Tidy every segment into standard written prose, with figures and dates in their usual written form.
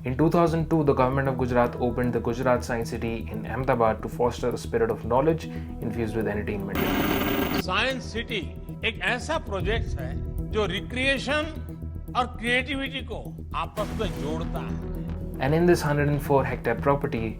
In 2002, the government of Gujarat opened the Gujarat Science City in Ahmedabad to foster a spirit of knowledge infused with entertainment. Science city एक ऐसा project है जो recreation और creativity को आपस में जोड़ता है. And in this 104-hectare property,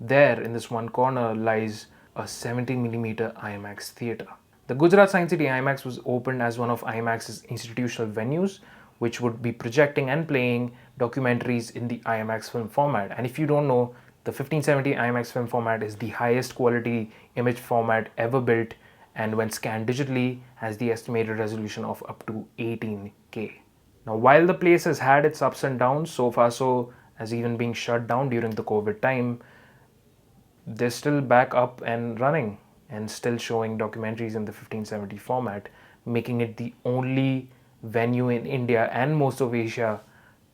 there in this one corner lies a 70mm IMAX theatre. The Gujarat Science City IMAX was opened as one of IMAX's institutional venues, which would be projecting and playing documentaries in the IMAX film format. And if you don't know, the 1570 IMAX film format is the highest quality image format ever built, and when scanned digitally has the estimated resolution of up to 18K. Now, while the place has had its ups and downs, so far so as even being shut down during the COVID time, they're still back up and running and still showing documentaries in the 1570 format, making it the only venue in India and most of Asia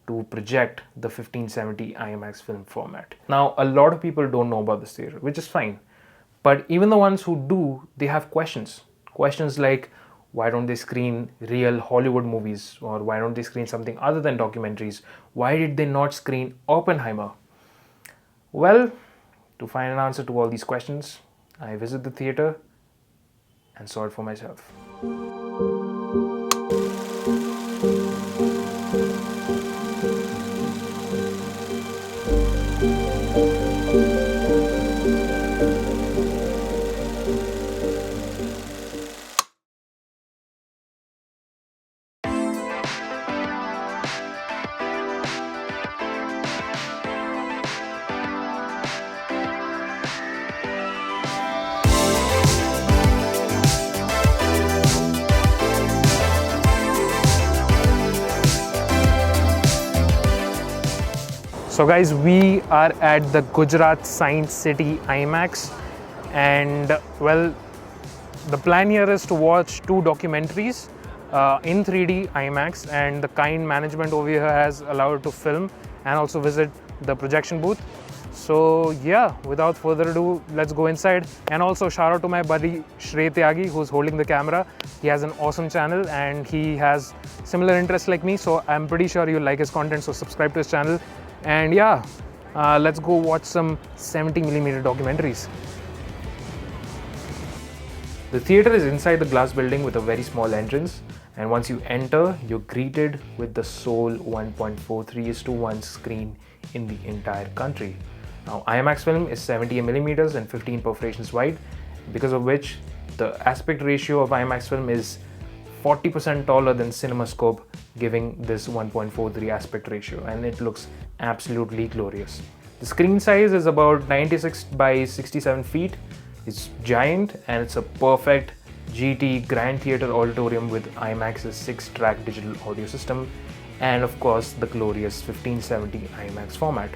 to project the 1570 IMAX film format. Now, a lot of people don't know about this theatre, which is fine. But even the ones who do, they have questions. Questions like, why don't they screen real Hollywood movies? Or why don't they screen something other than documentaries? Why did they not screen Oppenheimer? Well, to find an answer to all these questions, I visit the theatre and saw it for myself. So guys, we are at the Gujarat Science City IMAX, and well, the plan here is to watch two documentaries in 3D IMAX, and the kind management over here has allowed to film and also visit the projection booth. So yeah, without further ado, let's go inside. And also shout out to my buddy Shrey Tyagi, who's holding the camera. He has an awesome channel and he has similar interests like me, so I'm pretty sure you'll like his content, so subscribe to his channel. And yeah, let's go watch some 70mm documentaries. The theatre is inside the glass building with a very small entrance, and once you enter, you're greeted with the sole 1.43:1 screen in the entire country. Now, IMAX film is 70mm and 15 perforations wide, because of which the aspect ratio of IMAX film is 40% taller than CinemaScope, giving this 1.43 aspect ratio, and it looks absolutely glorious. The screen size is about 96 by 67 feet. It's giant and it's a perfect GT Grand Theatre auditorium with IMAX's 6-track digital audio system, and of course the glorious 1570 IMAX format.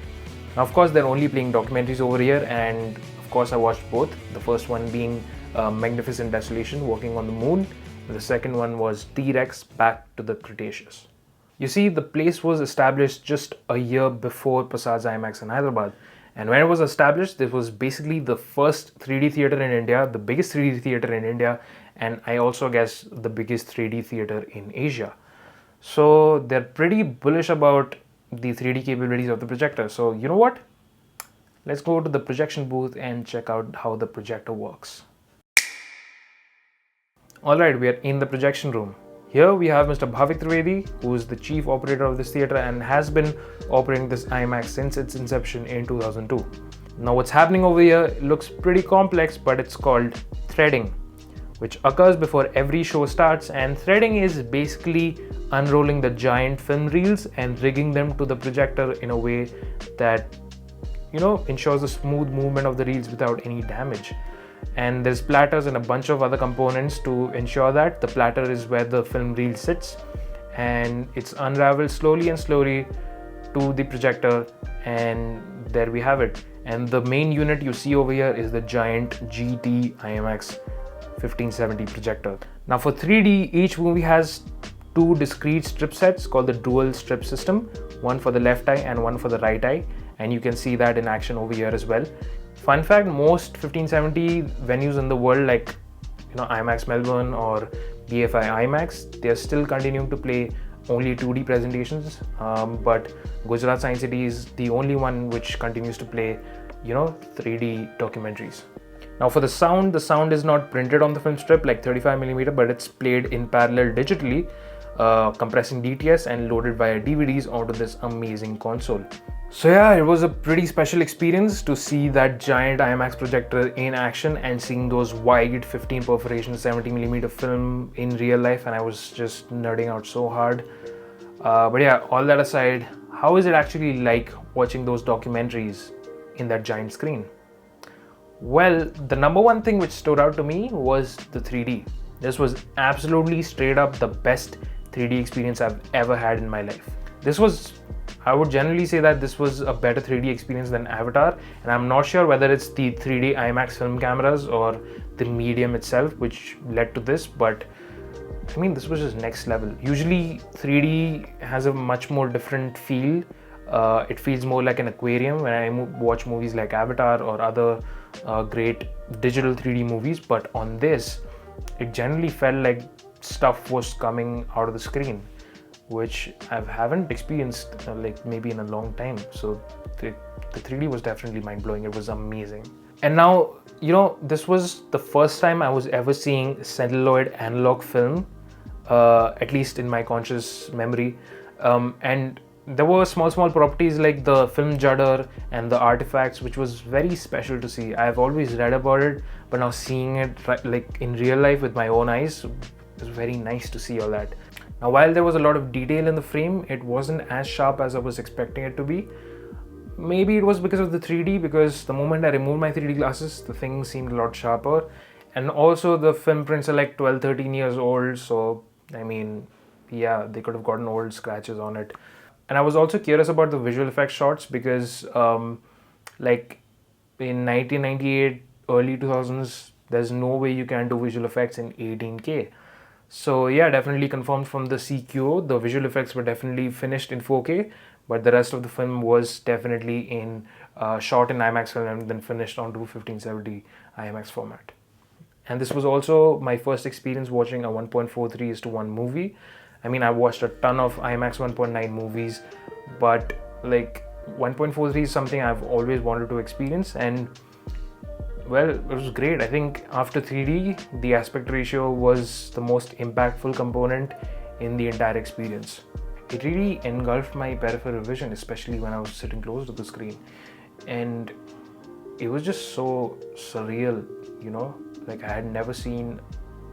Now, of course, they're only playing documentaries over here, and of course I watched both. The first one being Magnificent Desolation, Walking on the Moon. The second one was T-Rex, Back to the Cretaceous. You see, the place was established just a year before Prasad's IMAX in Hyderabad. And when it was established, this was basically the first 3D theatre in India, the biggest 3D theatre in India, and I also guess the biggest 3D theatre in Asia. So they're pretty bullish about the 3D capabilities of the projector. So you know what? Let's go to the projection booth and check out how the projector works. Alright, we are in the projection room. Here we have Mr. Bhavik Trivedi, who is the chief operator of this theatre and has been operating this IMAX since its inception in 2002. Now, what's happening over here looks pretty complex, but it's called threading, which occurs before every show starts. And threading is basically unrolling the giant film reels and rigging them to the projector in a way that, ensures a smooth movement of the reels without any damage. And there's platters and a bunch of other components to ensure that. The platter is where the film reel sits, and it's unraveled slowly and slowly to the projector, and there we have it. And the main unit you see over here is the giant GT IMAX 1570 projector. Now, for 3D, each movie has two discrete strip sets called the dual strip system, one for the left eye and one for the right eye, and you can see that in action over here as well. Fun fact, most 1570 venues in the world, like IMAX Melbourne or BFI IMAX, they are still continuing to play only 2D presentations, but Gujarat Science City is the only one which continues to play, 3D documentaries. Now for the sound is not printed on the film strip like 35mm, but it's played in parallel digitally, compressing DTS and loaded via DVDs onto this amazing console. So yeah, it was a pretty special experience to see that giant IMAX projector in action and seeing those wide 15 perforation 70mm film in real life, and I was just nerding out so hard. But yeah, all that aside, how is it actually like watching those documentaries in that giant screen? Well, the number one thing which stood out to me was the 3D. This was absolutely straight up the best 3D experience I've ever had in my life. I would generally say that this was a better 3D experience than Avatar, and I'm not sure whether it's the 3D IMAX film cameras or the medium itself which led to this, but I mean, this was just next level. Usually 3D has a much more different feel. It feels more like an aquarium when I watch movies like Avatar or other great digital 3D movies, but on this, it generally felt like stuff was coming out of the screen, which I haven't experienced like maybe in a long time. So the 3D was definitely mind-blowing. It was amazing. And now, this was the first time I was ever seeing celluloid analog film, at least in my conscious memory. And there were small properties like the film judder and the artifacts, which was very special to see. I've always read about it, but now seeing it like in real life with my own eyes, it was very nice to see all that. Now, while there was a lot of detail in the frame, it wasn't as sharp as I was expecting it to be. Maybe it was because of the 3D, because the moment I removed my 3D glasses, the thing seemed a lot sharper. And also the film prints are like 12, 13 years old. So, I mean, yeah, they could have gotten old scratches on it. And I was also curious about the visual effects shots because like in 1998, early 2000s, there's no way you can do visual effects in 18K. So yeah, definitely confirmed from the CQO, the visual effects were definitely finished in 4K, but the rest of the film was definitely in shot in IMAX film and then finished onto 1570 IMAX format. And this was also my first experience watching a 1.43:1 movie. I mean, I watched a ton of IMAX 1.9 movies, but like 1.43 is something I've always wanted to experience, and well, it was great. I think after 3D, the aspect ratio was the most impactful component in the entire experience. It really engulfed my peripheral vision, especially when I was sitting close to the screen. And it was just so surreal, like I had never seen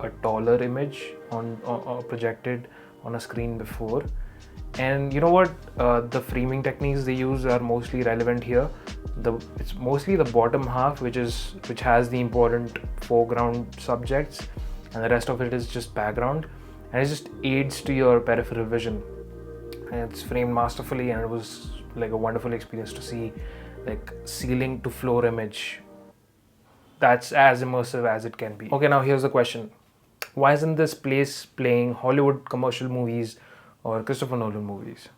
a taller image on projected on a screen before. And you know what? The framing techniques they use are mostly relevant here. It's mostly the bottom half which has the important foreground subjects, and the rest of it is just background, and it just aids to your peripheral vision. And it's framed masterfully, and it was like a wonderful experience to see like ceiling to floor image. That's as immersive as it can be. Okay, now here's the question. Why isn't this place playing Hollywood commercial movies or Christopher Nolan movies?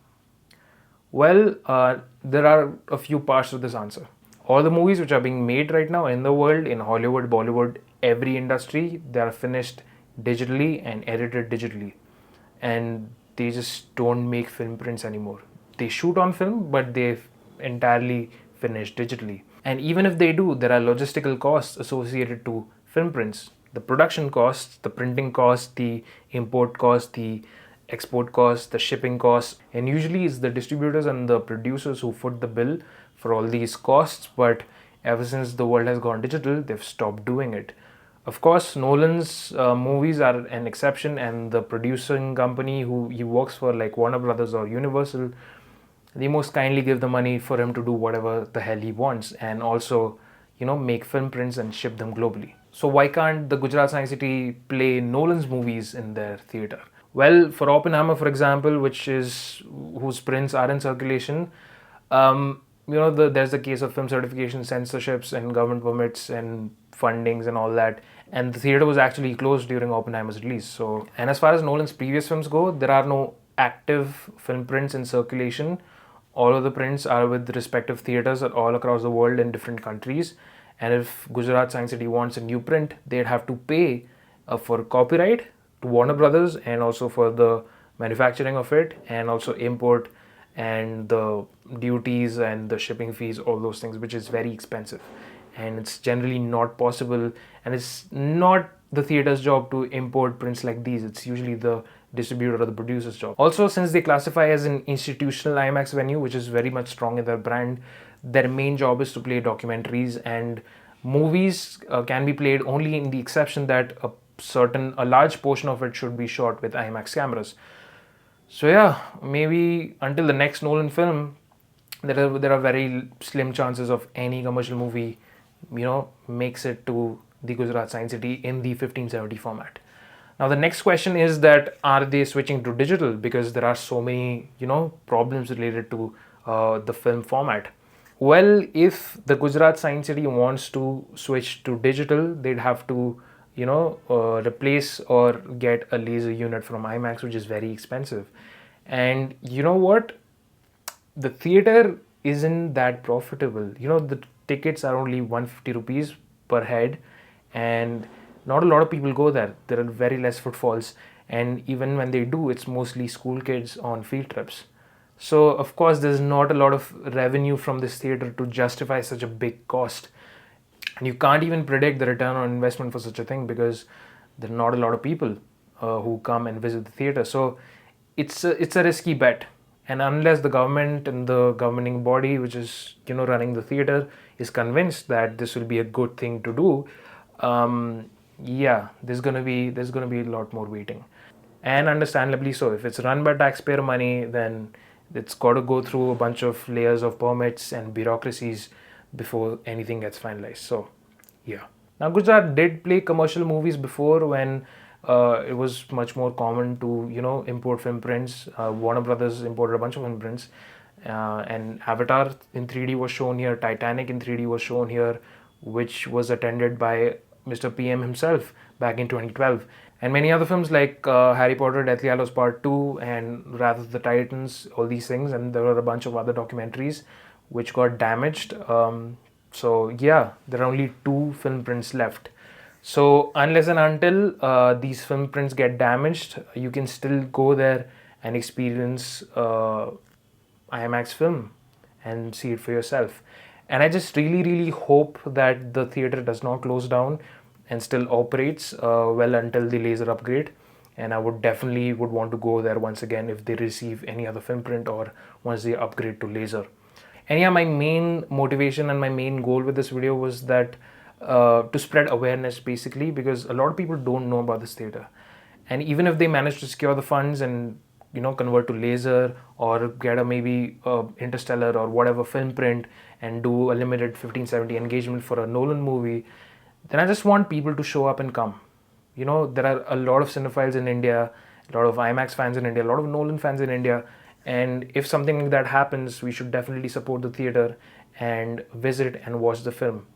Well, there are a few parts to this answer. All the movies which are being made right now in the world, in Hollywood, Bollywood, every industry, they are finished digitally and edited digitally. And they just don't make film prints anymore. They shoot on film, but they've entirely finished digitally. And even if they do, there are logistical costs associated to film prints. The production costs, the printing costs, the import costs, the export costs, the shipping costs, and usually it's the distributors and the producers who foot the bill for all these costs, but ever since the world has gone digital, they've stopped doing it. Of course, Nolan's movies are an exception, and the producing company who he works for, like Warner Brothers or Universal, they most kindly give the money for him to do whatever the hell he wants, and also, make film prints and ship them globally. So why can't the Gujarat Science City play Nolan's movies in their theater? Well, for Oppenheimer, for example, whose prints are in circulation, there's the case of film certification, censorships, and government permits and fundings and all that. And the theater was actually closed during Oppenheimer's release. So, and as far as Nolan's previous films go, there are no active film prints in circulation. All of the prints are with respective theaters all across the world in different countries. And if Gujarat Science City wants a new print, they'd have to pay for copyright to Warner Brothers, and also for the manufacturing of it, and also import and the duties and the shipping fees, all those things, which is very expensive. And it's generally not possible, and it's not the theater's job to import prints like these. It's usually the distributor or the producer's job. Also, since they classify as an institutional IMAX venue, which is very much strong in their brand, their main job is to play documentaries, and movies can be played only in the exception that a large portion of it should be shot with IMAX cameras. So yeah, maybe until the next Nolan film, there are very slim chances of any commercial movie, makes it to the Gujarat Science City in the 1570 format. Now the next question is that are they switching to digital, because there are so many problems related to the film format. Well, if the Gujarat Science City wants to switch to digital, they'd have to replace or get a laser unit from IMAX, which is very expensive. And you know what? The theater isn't that profitable. The tickets are only 150 rupees per head, and not a lot of people go there. There are very less footfalls, and even when they do, it's mostly school kids on field trips. So of course there's not a lot of revenue from this theater to justify such a big cost. And you can't even predict the return on investment for such a thing, because there are not a lot of people who come and visit the theater. So it's a risky bet. And unless the government and the governing body, which is running the theater, is convinced that this will be a good thing to do, there's gonna be a lot more waiting, and understandably so. If it's run by taxpayer money, then it's got to go through a bunch of layers of permits and bureaucracies before anything gets finalized. So yeah. Now Gujarat did play commercial movies before, when it was much more common to import film prints. Warner Brothers imported a bunch of film prints, and Avatar in 3D was shown here, Titanic in 3D was shown here, which was attended by Mr. PM himself back in 2012. And many other films like Harry Potter, Deathly Hallows Part 2 and Wrath of the Titans, all these things. And there were a bunch of other documentaries which got damaged. So yeah, there are only 2 film prints left. So unless and until these film prints get damaged, you can still go there and experience IMAX film and see it for yourself. And I just really hope that the theater does not close down and still operates well until the laser upgrade. And I would definitely want to go there once again if they receive any other film print or once they upgrade to laser. And yeah, my main motivation and my main goal with this video was that to spread awareness, basically, because a lot of people don't know about this theater. And even if they manage to secure the funds and convert to laser or get a maybe Interstellar or whatever film print and do a limited 1570 engagement for a Nolan movie, then I just want people to show up and come. There are a lot of cinephiles in India, a lot of IMAX fans in India, a lot of Nolan fans in India, and if something like that happens, we should definitely support the theater and visit and watch the film.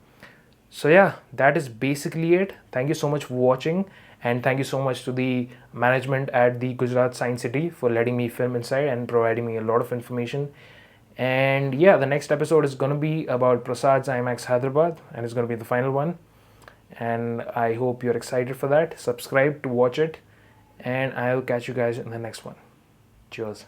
So yeah, that is basically it. Thank you so much for watching, and thank you so much to the management at the Gujarat Science City for letting me film inside and providing me a lot of information. And yeah, the next episode is going to be about Prasad's IMAX Hyderabad, and it's going to be the final one. And I hope you're excited for that. Subscribe to watch it, and I'll catch you guys in the next one. Cheers.